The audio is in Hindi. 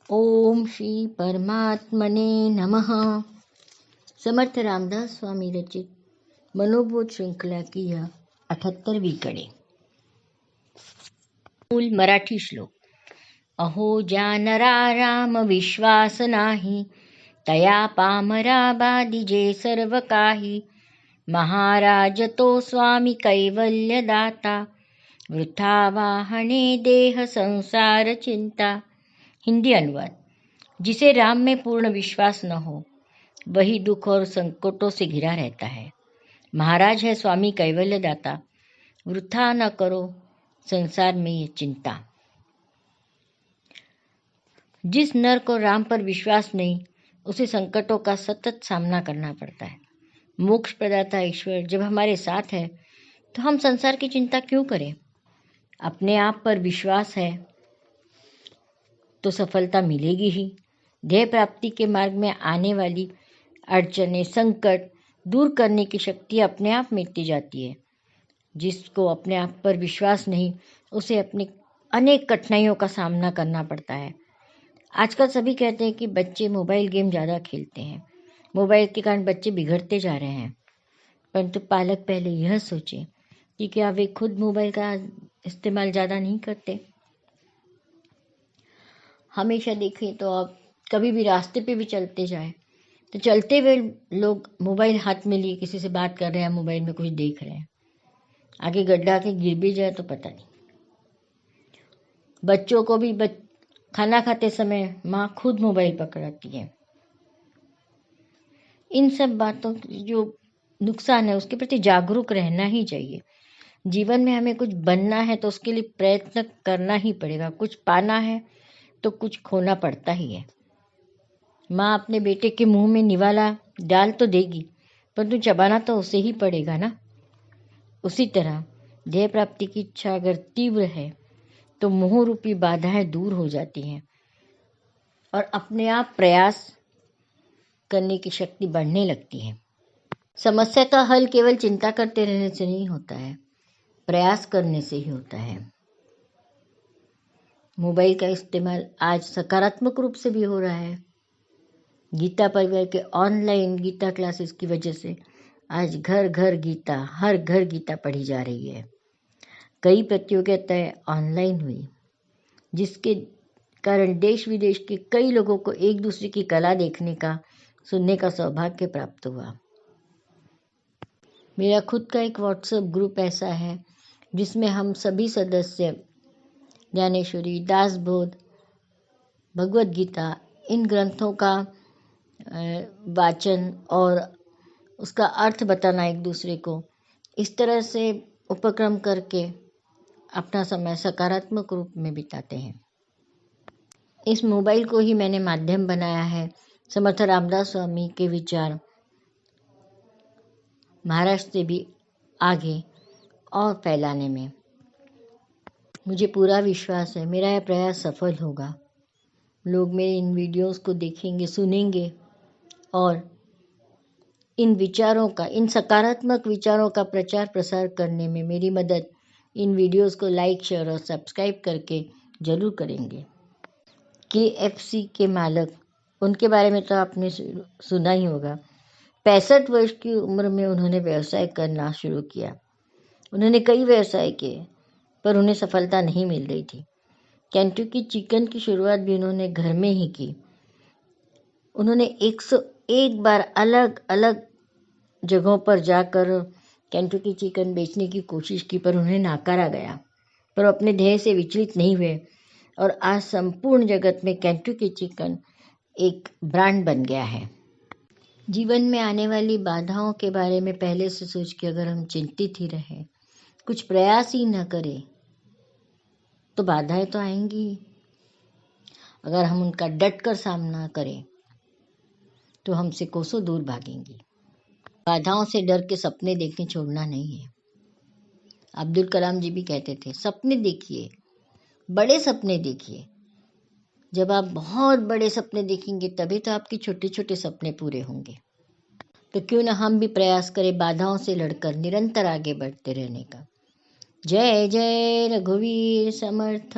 ओम श्री परमात्मने नमः। समर्थ रामदास स्वामी रचित मनोबोध श्रृंखला की यह 78वीं कड़ी। मूल मराठी श्लोक। अहो जानरा राम विश्वास नाही, तया पामरा बादिजे सर्व काही। महाराज तो स्वामी कैवल्य दाता, वृथा वाहने देह संसार चिंता। हिंदी अनुवाद। जिसे राम में पूर्ण विश्वास न हो वही दुख और संकटों से घिरा रहता है। महाराज है स्वामी कैवल्य दाता, वृथा न करो संसार में ये चिंता। जिस नर को राम पर विश्वास नहीं, उसे संकटों का सतत सामना करना पड़ता है। मोक्ष प्रदाता ईश्वर जब हमारे साथ है तो हम संसार की चिंता क्यों करें। अपने आप पर विश्वास है तो सफलता मिलेगी ही। ध्येय प्राप्ति के मार्ग में आने वाली अड़चने, संकट दूर करने की शक्ति अपने आप मिटती जाती है। जिसको अपने आप पर विश्वास नहीं, उसे अपनी अनेक कठिनाइयों का सामना करना पड़ता है। आजकल सभी कहते हैं कि बच्चे मोबाइल गेम ज़्यादा खेलते हैं, मोबाइल के कारण बच्चे बिगड़ते जा रहे हैं। परंतु पालक पहले यह सोचें कि क्या वे खुद मोबाइल का इस्तेमाल ज़्यादा नहीं करते। हमेशा देखें तो आप कभी भी रास्ते पे भी चलते जाएं तो चलते हुए लोग मोबाइल हाथ में लिए किसी से बात कर रहे हैं, मोबाइल में कुछ देख रहे हैं। आगे गड्ढा के गिर भी जाए तो पता नहीं। बच्चों को भी खाना खाते समय माँ खुद मोबाइल पकड़ाती है। इन सब बातों की जो नुकसान है उसके प्रति जागरूक रहना ही चाहिए। जीवन में हमें कुछ बनना है तो उसके लिए प्रयत्न करना ही पड़ेगा। कुछ पाना है तो कुछ खोना पड़ता ही है। माँ अपने बेटे के मुंह में निवाला डाल तो देगी, परंतु चबाना तो उसे ही पड़ेगा ना। उसी तरह ध्येय प्राप्ति की इच्छा अगर तीव्र है तो मोह रूपी बाधाएं दूर हो जाती हैं और अपने आप प्रयास करने की शक्ति बढ़ने लगती है। समस्या का हल केवल चिंता करते रहने से नहीं होता है, प्रयास करने से ही होता है। मोबाइल का इस्तेमाल आज सकारात्मक रूप से भी हो रहा है। गीता परिवार के ऑनलाइन गीता क्लासेस की वजह से आज घर घर गीता, हर घर गीता पढ़ी जा रही है। कई प्रतियोगिताएं ऑनलाइन हुई, जिसके कारण देश विदेश के कई लोगों को एक दूसरे की कला देखने का, सुनने का सौभाग्य प्राप्त हुआ। मेरा खुद का एक व्हाट्सएप ग्रुप ऐसा है जिसमें हम सभी सदस्य ज्ञानेश्वरी, दासबोध, भगवद गीता, इन ग्रंथों का वाचन और उसका अर्थ बताना एक दूसरे को, इस तरह से उपक्रम करके अपना समय सकारात्मक रूप में बिताते हैं। इस मोबाइल को ही मैंने माध्यम बनाया है समर्थ रामदास स्वामी के विचार महाराष्ट्र से भी आगे और फैलाने में। मुझे पूरा विश्वास है मेरा यह प्रयास सफल होगा। लोग मेरे इन वीडियोस को देखेंगे, सुनेंगे और इन विचारों का, इन सकारात्मक विचारों का प्रचार प्रसार करने में मेरी मदद इन वीडियोस को लाइक, शेयर और सब्सक्राइब करके जरूर करेंगे। KFC के मालिक, उनके बारे में तो आपने सुना ही होगा। 65 वर्ष की उम्र में उन्होंने व्यवसाय करना शुरू किया। उन्होंने कई व्यवसाय किए पर उन्हें सफलता नहीं मिल रही थी। केंटकी चिकन की शुरुआत भी उन्होंने घर में ही की। उन्होंने 101 बार अलग अलग जगहों पर जाकर केंटकी चिकन बेचने की कोशिश की पर उन्हें नाकारा गया, पर अपने ध्येय से विचलित नहीं हुए और आज संपूर्ण जगत में केंटकी चिकन एक ब्रांड बन गया है। जीवन में आने वाली बाधाओं के बारे में पहले से सोच के अगर हम चिंतित ही रहें, कुछ प्रयास ही न करें तो बाधाएं तो आएंगी। अगर हम उनका डट कर सामना करें तो हमसे कोसों दूर भागेंगी। बाधाओं से डर के सपने देखने छोड़ना नहीं है। अब्दुल कलाम जी भी कहते थे, सपने देखिए, बड़े सपने देखिए। जब आप बहुत बड़े सपने देखेंगे तभी तो आपके छोटे छोटे सपने पूरे होंगे। तो क्यों ना हम भी प्रयास करें बाधाओं से लड़कर निरंतर आगे बढ़ते रहने का। जय जय रघुवीर समर्थ।